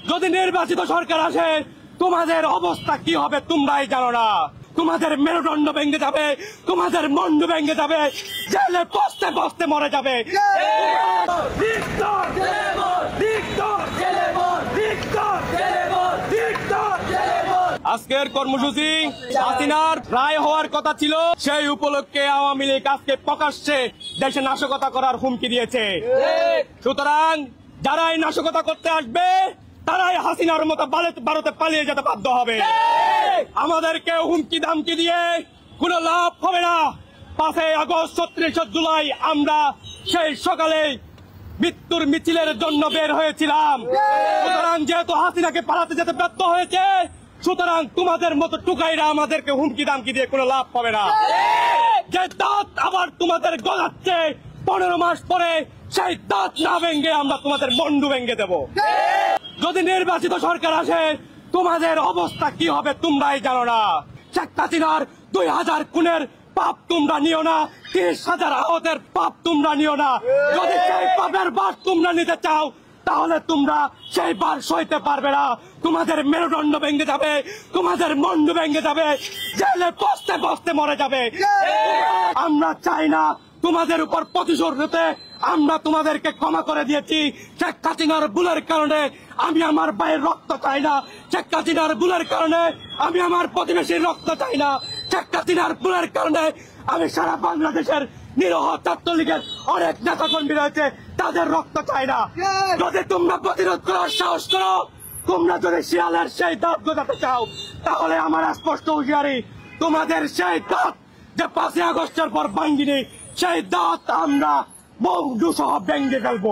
যদি নির্বাচিত সরকার আসে তোমাদের অবস্থা কি হবে তোমরাই জানো না। তোমাদের মেরুদণ্ড ভেঙে যাবে, তোমাদের মন্ড ভেঙে যাবে, জেলে বসতে বসতে মরে যাবে। আজকের কর্মসূচি হাসিনার রায় হওয়ার কথা ছিল, সেই উপলক্ষে আওয়ামী লীগ আজকে প্রকাশ্যে দেশে নাশকতা করার হুমকি দিয়েছে। সুতরাং যারাই নাশকতা করতে আসবে তারাই হাসিনার মতো ভারতে পালিয়ে যেতে বাধ্য হবে। আমাদেরকে হুমকি দামকি দিয়ে কোনো লাভ হবে না। 5 আগস্ট 36 জুলাই আমরা সেই সকালে মৃত্যুর মিছিলের জন্য বের হয়েছিলাম। সুতরাং যেহেতু হাসিনাকে পালাতে যেতে ব্যর্থ হয়েছে, সুতরাং তোমাদের মতো টুকাইরা আমাদেরকে হুমকি দামকি দিয়ে কোনো লাভ হবে না। যে দাঁত আবার তোমাদের গলাচ্ছে 15 মাস পরে, সেই দাঁত না ভেঙে আমরা তোমাদের মন্ডু ভেঙে দেব। যদি নির্বাচিত সরকার আসে তোমাদের অবস্থা কি হবে তোমরাই জানো না। শেখ হাসিনার 2000 খুনের পাপ তোমরা নিও না, 30,000 আহতের পাপ তোমরা নিও না। যদি সেই পাপের ভার তোমরা নিতে চাও তাহলে তোমরা সেই ভার সইতে পারবে না। তোমাদের মেরুদণ্ড ভেঙে যাবে, তোমাদের মন্ড ভেঙে যাবে, জেলে বসতে বসতে মরে যাবে। আমরা চাই না তোমাদের উপর প্রতিশোধ নিতে। আমরা তোমাদেরকে ক্ষমা করে দিয়েছি। শেখ হাসিনার ভুলের কারণে আমি আমার ভাইয়ের রক্ত চাই না। শেখ হাসিনার ভুলের কারণে আমি আমার প্রতিবেশীর রক্ত চাই না। শেখ হাসিনার ভুলের কারণে আমি সারা বাংলাদেশের নিরহ ছাত্রলীগের অনেক নেতা কর্মী রয়েছে, তাদের রক্ত চাই না। যদি তোমরা প্রতিরোধ করার সাহস করো, তোমরা যদি শিয়ালের সেই দাঁত গজাতে চাও, তাহলে আমার স্পষ্ট হুঁশিয়ারি, তোমাদের সেই দাঁত যে 5 আগস্টের পর ভাঙ্গিনি, সেই দাঁত আমরা বন্ধু সহ ভেঙে ফেলবো।